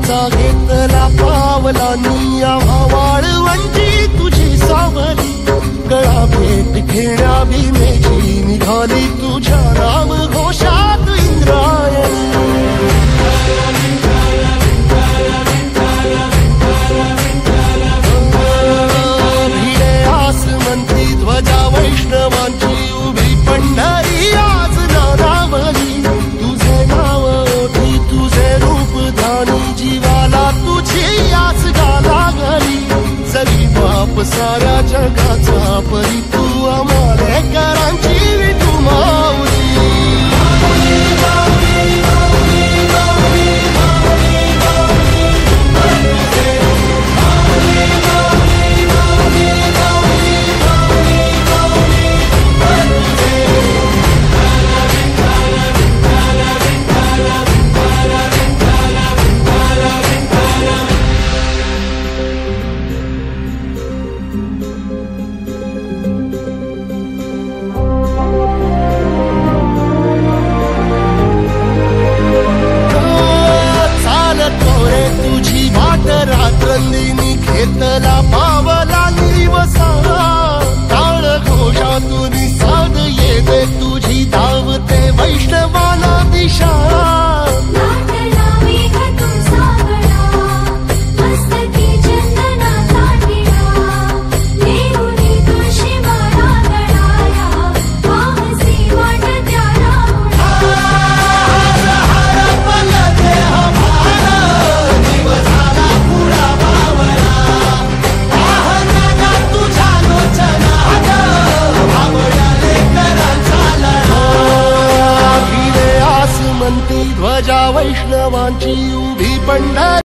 आमचा घेतला पावलांनी आम्हा वाळवंटी तुझी सावली गळा भेट घेण्या भीमेची निघाली तुझ्या नाम घोषात इंद्रायणी भिडे आसमंती ध्वजा वैष्णवांची उभी पंढरी आज नानावली तुझे नाव ओठी तुझे रूप ध्यानी जीवाला तुझी आस गाला गली जरी बाप साऱ्या जगाचा परी तू आम्हालेकरांची विठू माऊली रात्रंदिनी घेतला पावला निवसा टाळ घोषातून साध येते तुझी धावते वैष्णवाला दिशा ध्वजा वैष्णवांची उभी पंढरी